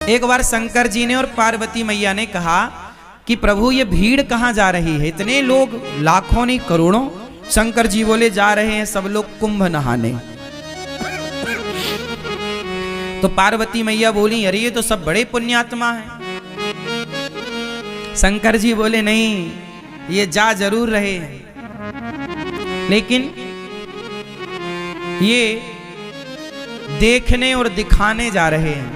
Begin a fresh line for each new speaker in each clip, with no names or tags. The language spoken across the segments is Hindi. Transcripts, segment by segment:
एक बार शंकर जी ने और पार्वती मैया ने कहा कि प्रभु ये भीड़ कहाँ जा रही है, इतने लोग लाखों नहीं करोड़ों। शंकर जी बोले जा रहे हैं सब लोग कुंभ नहाने। तो पार्वती मैया बोली अरे ये तो सब बड़े पुण्यात्मा हैं। शंकर जी बोले नहीं, ये जा जरूर रहे हैं लेकिन ये देखने और दिखाने जा रहे हैं।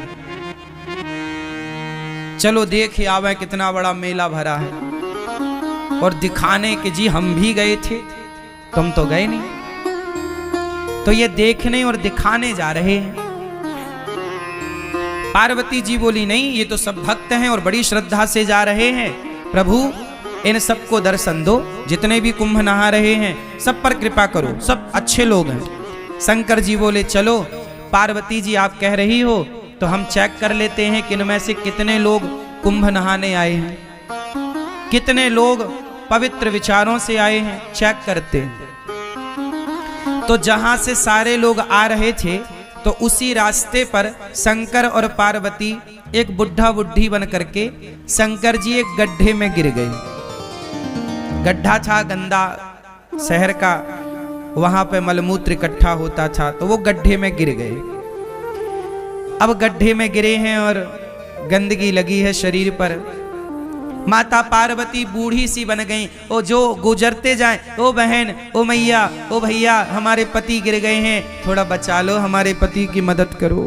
चलो देख आवे कितना बड़ा मेला भरा है, और दिखाने के जी हम भी गए थे, तुम तो गए नहीं। तो ये देखने और दिखाने जा रहे हैं। पार्वती जी बोली नहीं, ये तो सब भक्त हैं और बड़ी श्रद्धा से जा रहे हैं। प्रभु इन सबको दर्शन दो, जितने भी कुंभ नहा रहे हैं सब पर कृपा करो, सब अच्छे लोग हैं। शंकर जी बोले चलो पार्वती जी आप कह रही हो तो हम चेक कर लेते हैं कि इनमें से कितने लोग कुंभ नहाने आए हैं, कितने लोग पवित्र विचारों से आए हैं, चेक करते हैं। तो जहां से सारे लोग आ रहे थे तो उसी रास्ते पर शंकर और पार्वती एक बुढ़ा बुढ़ी बन करके शंकर जी एक गड्ढे में गिर गए। गड्ढा था गंदा शहर का, वहां पे मलमूत्र इकट्ठा होता था, तो वो गड्ढे में गिर गए। अब गड्ढे में गिरे हैं और गंदगी लगी है शरीर पर। माता पार्वती बूढ़ी सी बन गई। ओ जो गुजरते जाएं, ओ बहन, ओ मैया, ओ भैया हमारे पति गिर गए हैं, थोड़ा बचा लो, हमारे पति की मदद करो,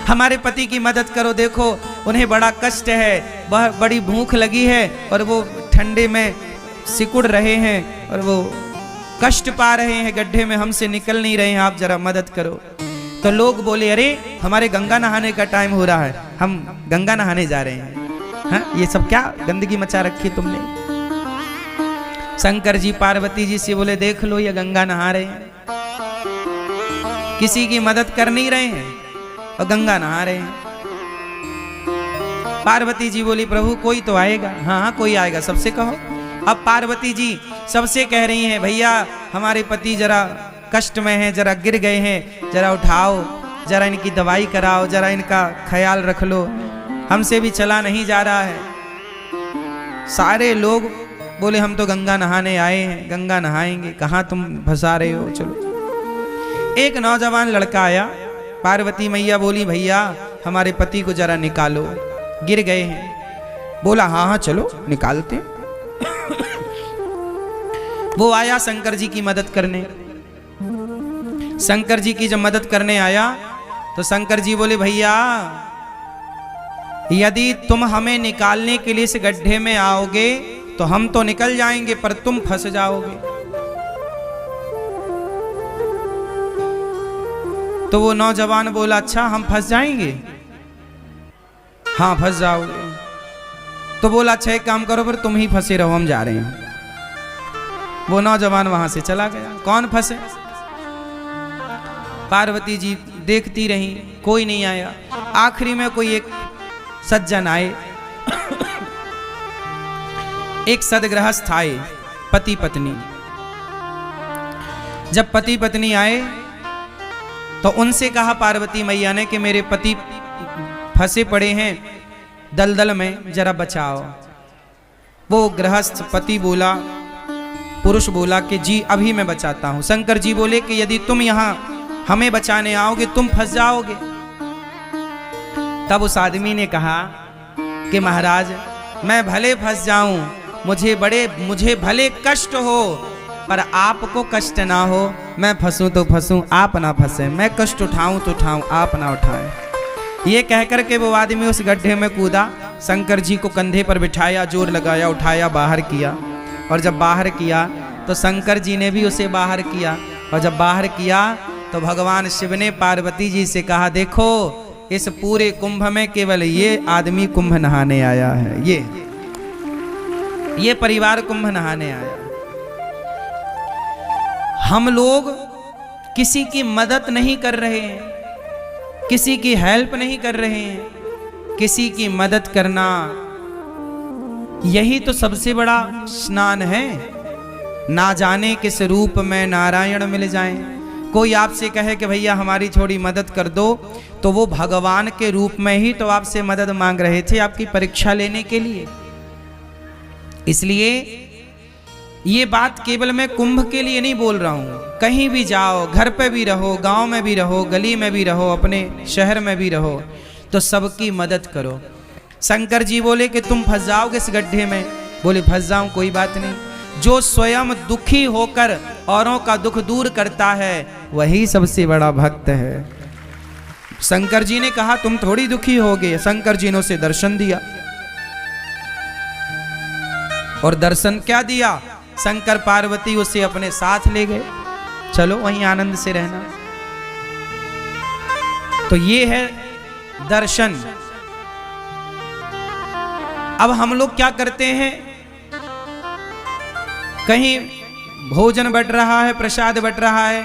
हमारे पति की मदद करो। देखो उन्हें बड़ा कष्ट है, बड़ी भूख लगी है और वो ठंडे में सिकुड़ रहे हैं और वो कष्ट पा रहे हैं, गड्ढे में हमसे निकल नहीं रहे हैं, आप जरा मदद करो। तो लोग बोले अरे हमारे गंगा नहाने का टाइम हो रहा है, हम गंगा नहाने जा रहे हैं। हाँ ये सब क्या गंदगी मचा रखी तुमने। शंकर जी पार्वती जी से बोले देख लो ये गंगा नहा रहे हैं, किसी की मदद कर नहीं रहे हैं और गंगा नहा रहे हैं। पार्वती जी बोली प्रभु कोई तो आएगा। हाँ हाँ कोई आएगा, सबसे कहो। अब पार्वती जी सबसे कह रही हैं भैया हमारे पति जरा कष्ट में हैं, जरा गिर गए हैं, जरा उठाओ, जरा इनकी दवाई कराओ, जरा इनका ख्याल रख लो, हमसे भी चला नहीं जा रहा है। सारे लोग बोले हम तो गंगा नहाने आए हैं, गंगा नहाएंगे, कहाँ तुम फंसा रहे हो, चलो। एक नौजवान लड़का आया, पार्वती मैया बोली भैया हमारे पति को जरा निकालो, गिर गए हैं। बोला हाँ हाँ चलो निकालते। वो आया शंकर जी की मदद करने। शंकर जी की जब मदद करने आया तो शंकर जी बोले भैया यदि तुम हमें निकालने के लिए इस गड्ढे में आओगे तो हम तो निकल जाएंगे पर तुम फंस जाओगे। तो वो नौजवान बोला अच्छा हम फंस जाएंगे? हाँ फंस जाओगे। तो बोला अच्छा एक काम करो पर तुम ही फंसे रहो, हम जा रहे हैं। वो नौजवान वहां से चला गया। कौन फंसे? पार्वती जी देखती रही, कोई नहीं आया। आखिरी में कोई एक सज्जन आए, एक सदगृहस्थ आए, पति पत्नी। जब पति पत्नी आए तो उनसे कहा पार्वती मैया ने कि मेरे पति फंसे पड़े हैं दलदल में, जरा बचाओ। वो गृहस्थ पति बोला, पुरुष बोला कि जी अभी मैं बचाता हूं। शंकर जी बोले कि यदि तुम यहां हमें बचाने आओगे तुम फंस जाओगे। तब उस आदमी ने कहा कि महाराज मैं भले फंस जाऊं, मुझे भले कष्ट हो पर आपको कष्ट ना हो। मैं फंसूं तो फंसूं, आप ना फंसे, मैं कष्ट उठाऊं तो उठाऊं, आप ना उठाएं। ये कहकर के वो आदमी उस गड्ढे में कूदा, शंकर जी को कंधे पर बिठाया, जोर लगाया, उठाया, बाहर किया। और जब बाहर किया तो शंकर जी ने भी उसे बाहर किया। और जब बाहर किया तो भगवान शिव ने पार्वती जी से कहा देखो इस पूरे कुंभ में केवल ये आदमी कुंभ नहाने आया है, ये परिवार कुंभ नहाने आया। हम लोग किसी की मदद नहीं कर रहे हैं, किसी की हेल्प नहीं कर रहे हैं। किसी की मदद करना यही तो सबसे बड़ा स्नान है। ना जाने किस रूप में नारायण मिल जाएं, कोई आपसे कहे कि भैया हमारी थोड़ी मदद कर दो, तो वो भगवान के रूप में ही तो आपसे मदद मांग रहे थे, आपकी परीक्षा लेने के लिए। इसलिए ये बात केवल मैं कुंभ के लिए नहीं बोल रहा हूं, कहीं भी जाओ, घर पे भी रहो, गांव में भी रहो, गली में भी रहो, अपने शहर में भी रहो, तो सबकी मदद करो। शंकर जी बोले कि तुम फंस जाओगे इस गड्ढे में, बोले फंस जाऊं, कोई बात नहीं। जो स्वयं दुखी होकर औरों का दुख दूर करता है वही सबसे बड़ा भक्त है। शंकर जी ने कहा तुम थोड़ी दुखी होगे, शंकर जी ने उसे दर्शन दिया। और दर्शन क्या दिया? शंकर पार्वती उसे अपने साथ ले गए, चलो वहीं आनंद से रहना। तो ये है दर्शन। अब हम लोग क्या करते हैं, कहीं भोजन बट रहा है, प्रसाद बट रहा है,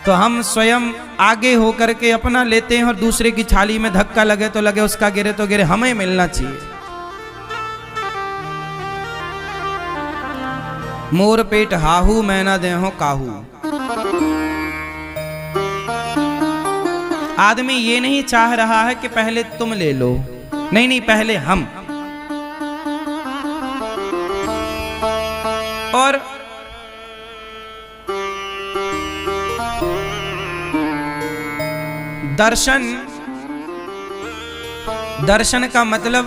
तो हम स्वयं आगे होकर के अपना लेते हैं और दूसरे की थाली में धक्का लगे तो लगे, उसका गिरे तो गिरे, हमें मिलना चाहिए। मोर पेट हाहू मैं ना देहो काहू। आदमी ये नहीं चाह रहा है कि पहले तुम ले लो, नहीं नहीं, पहले हम। और दर्शन, दर्शन का मतलब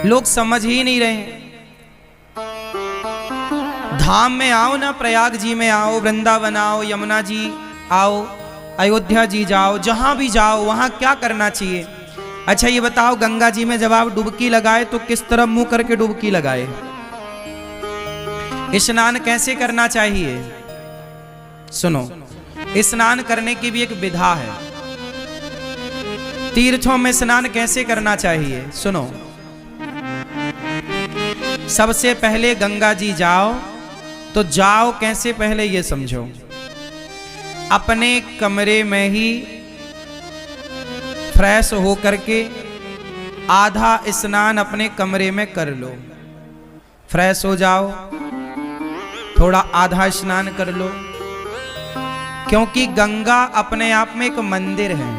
लोग समझ ही नहीं रहे। धाम में आओ ना, प्रयाग जी में आओ, वृंदावन आओ, यमुना जी आओ, अयोध्या जी जाओ, जहां भी जाओ वहां क्या करना चाहिए? अच्छा ये बताओ, गंगा जी में जब आप डुबकी लगाए तो किस तरफ मुंह करके डुबकी लगाए? स्नान कैसे करना चाहिए? सुनो, स्नान करने की भी एक विधा है। तीर्थों में स्नान कैसे करना चाहिए? सुनो, सबसे पहले गंगा जी जाओ, तो जाओ कैसे पहले ये समझो। अपने कमरे में ही फ्रेश हो करके आधा स्नान अपने कमरे में कर लो। फ्रेश हो जाओ, थोड़ा आधा स्नान कर लो, क्योंकि गंगा अपने आप में एक मंदिर है।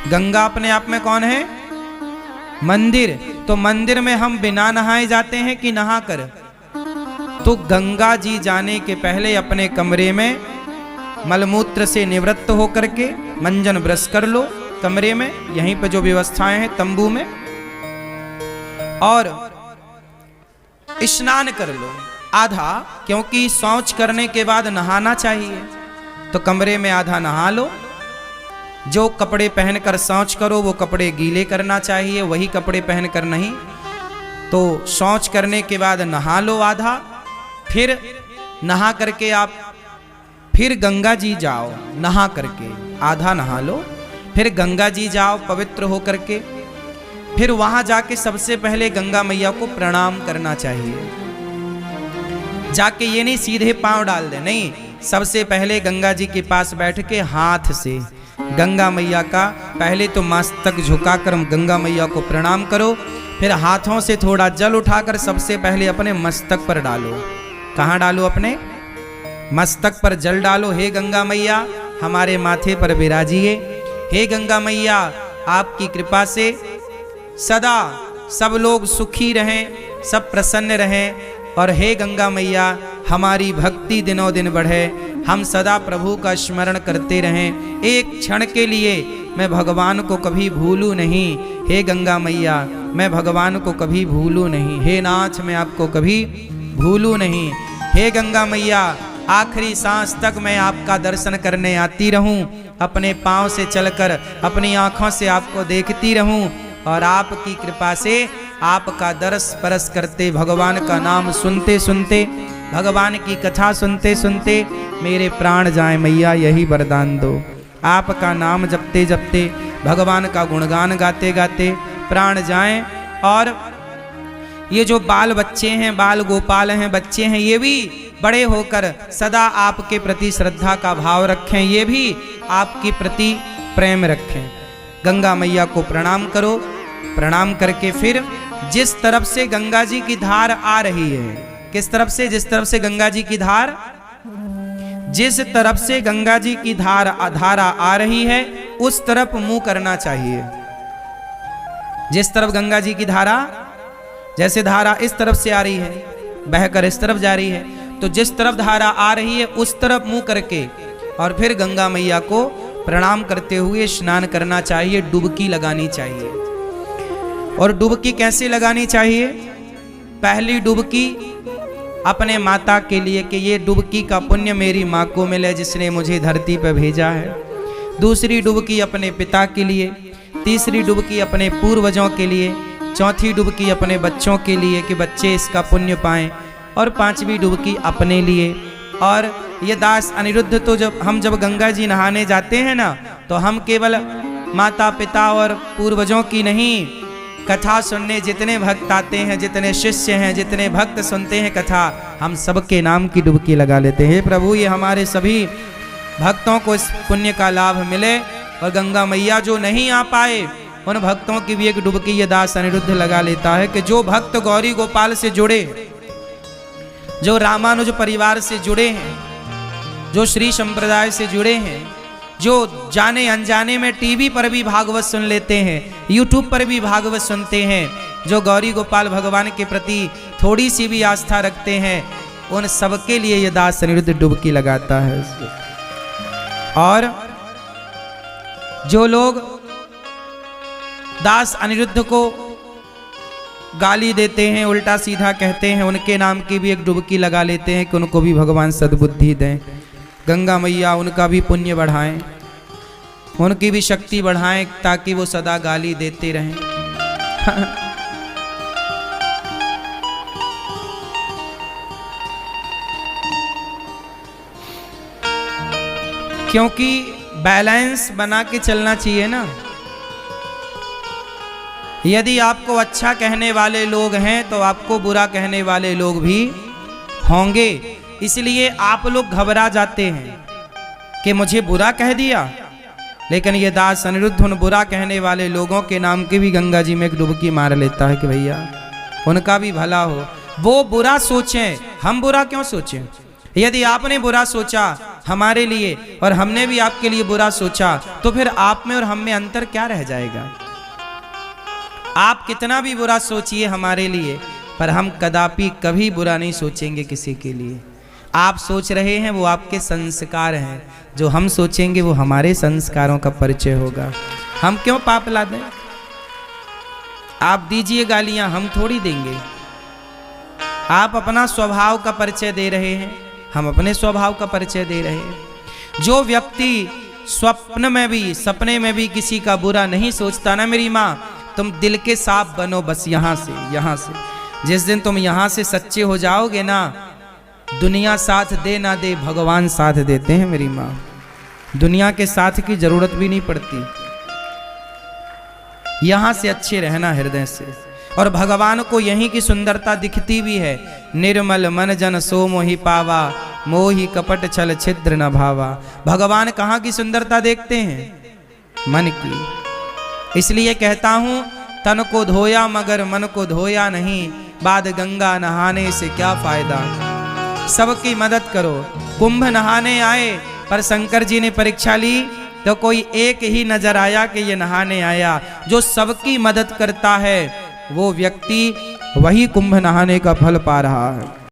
गंगा अपने आप में कौन है? मंदिर। तो मंदिर में हम बिना नहाए जाते हैं कि नहा कर? तो गंगा जी जाने के पहले अपने कमरे में मलमूत्र से निवृत्त होकर के मंजन ब्रश कर लो कमरे में, यहीं पर जो व्यवस्थाएं हैं तंबू में, और स्नान कर लो आधा, क्योंकि शौच करने के बाद नहाना चाहिए। तो कमरे में आधा नहा लो। जो कपड़े पहनकर शौच करो वो कपड़े गीले करना चाहिए, वही कपड़े पहनकर नहीं। तो शौच करने के बाद नहा लो आधा, फिर नहा करके आप फिर गंगा जी जाओ, नहा करके आधा नहा लो, फिर गंगा जी जाओ पवित्र हो करके, फिर वहां जाके सबसे पहले गंगा मैया को प्रणाम करना चाहिए। जाके ये नहीं सीधे पांव डाल दे, नहीं, सबसे पहले गंगा जी के पास बैठ के हाथ से गंगा मैया का पहले तो मस्तक झुकाकर गंगा मैया को प्रणाम करो, फिर हाथों से थोड़ा जल उठाकर सबसे पहले अपने मस्तक पर डालो। कहाँ डालो? अपने मस्तक पर जल डालो। हे गंगा मैया हमारे माथे पर विराजिए। हे गंगा मैया आपकी कृपा से सदा सब लोग सुखी रहें, सब प्रसन्न रहें, और हे गंगा मैया हमारी भक्ति दिनों दिन बढ़े, हम सदा प्रभु का स्मरण करते रहें। एक क्षण के लिए मैं भगवान को कभी भूलूं नहीं। हे गंगा मैया मैं भगवान को कभी भूलूं नहीं। हे नाथ मैं आपको कभी भूलूं नहीं। हे गंगा मैया आखिरी सांस तक मैं आपका दर्शन करने आती रहूं, अपने पांव से चलकर अपनी आंखों से आपको देखती रहूं, और आपकी कृपा से आपका दरस परस करते, भगवान का नाम सुनते सुनते, भगवान की कथा सुनते सुनते मेरे प्राण जाए मैया, यही वरदान दो। आपका नाम जपते जपते, भगवान का गुणगान गाते गाते प्राण जाएं। और ये जो बाल बच्चे हैं, बाल गोपाल हैं, बच्चे हैं, ये भी बड़े होकर सदा आपके प्रति श्रद्धा का भाव रखें, ये भी आपके प्रति प्रेम रखें। गंगा मैया को प्रणाम करो। प्रणाम करके फिर जिस तरफ से गंगा जी की धार आ रही है, किस तरफ से? जिस तरफ से गंगा जी की धार, जिस तरफ से गंगा जी की धारा आ रही है उस तरफ मुंह करना चाहिए। जिस तरफ गंगा जी की धारा, जैसे धारा इस तरफ से आ रही है, बहकर इस तरफ जा रही है, तो जिस तरफ धारा आ रही है उस तरफ मुंह करके और फिर गंगा मैया को प्रणाम करते हुए स्नान करना चाहिए, डुबकी लगानी चाहिए। और डुबकी कैसे लगानी चाहिए? पहली डुबकी अपने माता के लिए कि ये डुबकी का पुण्य मेरी माँ को मिले जिसने मुझे धरती पर भेजा है। दूसरी डुबकी अपने पिता के लिए, तीसरी डुबकी अपने पूर्वजों के लिए, चौथी डुबकी अपने बच्चों के लिए कि बच्चे इसका पुण्य पाएं, और पांचवी डुबकी अपने लिए। और ये दास अनिरुद्ध तो जब गंगा जी नहाने जाते हैं ना, तो हम केवल माता पिता और पूर्वजों की नहीं, कथा सुनने जितने भक्त आते हैं, जितने शिष्य हैं, जितने भक्त सुनते हैं कथा, हम सबके नाम की डुबकी लगा लेते हैं। प्रभु ये हमारे सभी भक्तों को इस पुण्य का लाभ मिले, और गंगा मैया जो नहीं आ पाए उन भक्तों की भी एक डुबकी ये दास अनिरुद्ध लगा लेता है कि जो भक्त गौरी गोपाल से जुड़े, जो रामानुज परिवार से जुड़े हैं, जो श्री संप्रदाय से जुड़े हैं, जो जाने अनजाने में टीवी पर भी भागवत सुन लेते हैं, यूट्यूब पर भी भागवत सुनते हैं, जो गौरी गोपाल भगवान के प्रति थोड़ी सी भी आस्था रखते हैं, उन सबके लिए ये दास अनिरुद्ध डुबकी लगाता है। और जो लोग दास अनिरुद्ध को गाली देते हैं, उल्टा सीधा कहते हैं, उनके नाम की भी एक डुबकी लगा लेते हैं कि उनको भी भगवान सद्बुद्धि दें। गंगा मैया उनका भी पुण्य बढ़ाएं, उनकी भी शक्ति बढ़ाएं ताकि वो सदा गाली देते रहें। क्योंकि बैलेंस बना के चलना चाहिए ना। यदि आपको अच्छा कहने वाले लोग हैं तो आपको बुरा कहने वाले लोग भी होंगे, इसलिए आप लोग घबरा जाते हैं कि मुझे बुरा कह दिया। लेकिन ये दास अनिरुद्ध उन बुरा कहने वाले लोगों के नाम की भी गंगा जी में एक डुबकी मार लेता है कि भैया उनका भी भला हो। वो बुरा सोचें, हम बुरा क्यों सोचें? यदि आपने बुरा सोचा हमारे लिए और हमने भी आपके लिए बुरा सोचा, तो फिर आप में और हम में अंतर क्या रह जाएगा? आप कितना भी बुरा सोचिए हमारे लिए, पर हम कदापि कभी बुरा नहीं सोचेंगे किसी के लिए। आप सोच रहे हैं वो आपके संस्कार हैं, जो हम सोचेंगे वो हमारे संस्कारों का परिचय होगा। हम क्यों पाप ला दें? आप दीजिए गालियां, हम थोड़ी देंगे। आप अपना स्वभाव का परिचय दे रहे हैं, हम अपने स्वभाव का परिचय दे रहे हैं। जो व्यक्ति स्वप्न में भी, सपने में भी किसी का बुरा नहीं सोचता ना मेरी माँ, तुम दिल के साफ बनो बस यहाँ से। जिस दिन तुम यहाँ से सच्चे हो जाओगे ना, दुनिया साथ दे ना दे, भगवान साथ देते हैं मेरी माँ। दुनिया के साथ की जरूरत भी नहीं पड़ती, यहाँ से अच्छे रहना हृदय से। और भगवान को यहीं की सुंदरता दिखती भी है। निर्मल मन जन सो मोहि पावा, मोहि कपट छल छिद्र न भावा। भगवान कहाँ की सुंदरता देखते हैं? मन की। इसलिए कहता हूँ, तन को धोया मगर मन को धोया नहीं, बाद गंगा नहाने से क्या फायदा। सबकी मदद करो। कुंभ नहाने आए, पर शंकर जी ने परीक्षा ली तो कोई एक ही नजर आया कि ये नहाने आया। जो सबकी मदद करता है वो व्यक्ति वही कुंभ नहाने का फल पा रहा है।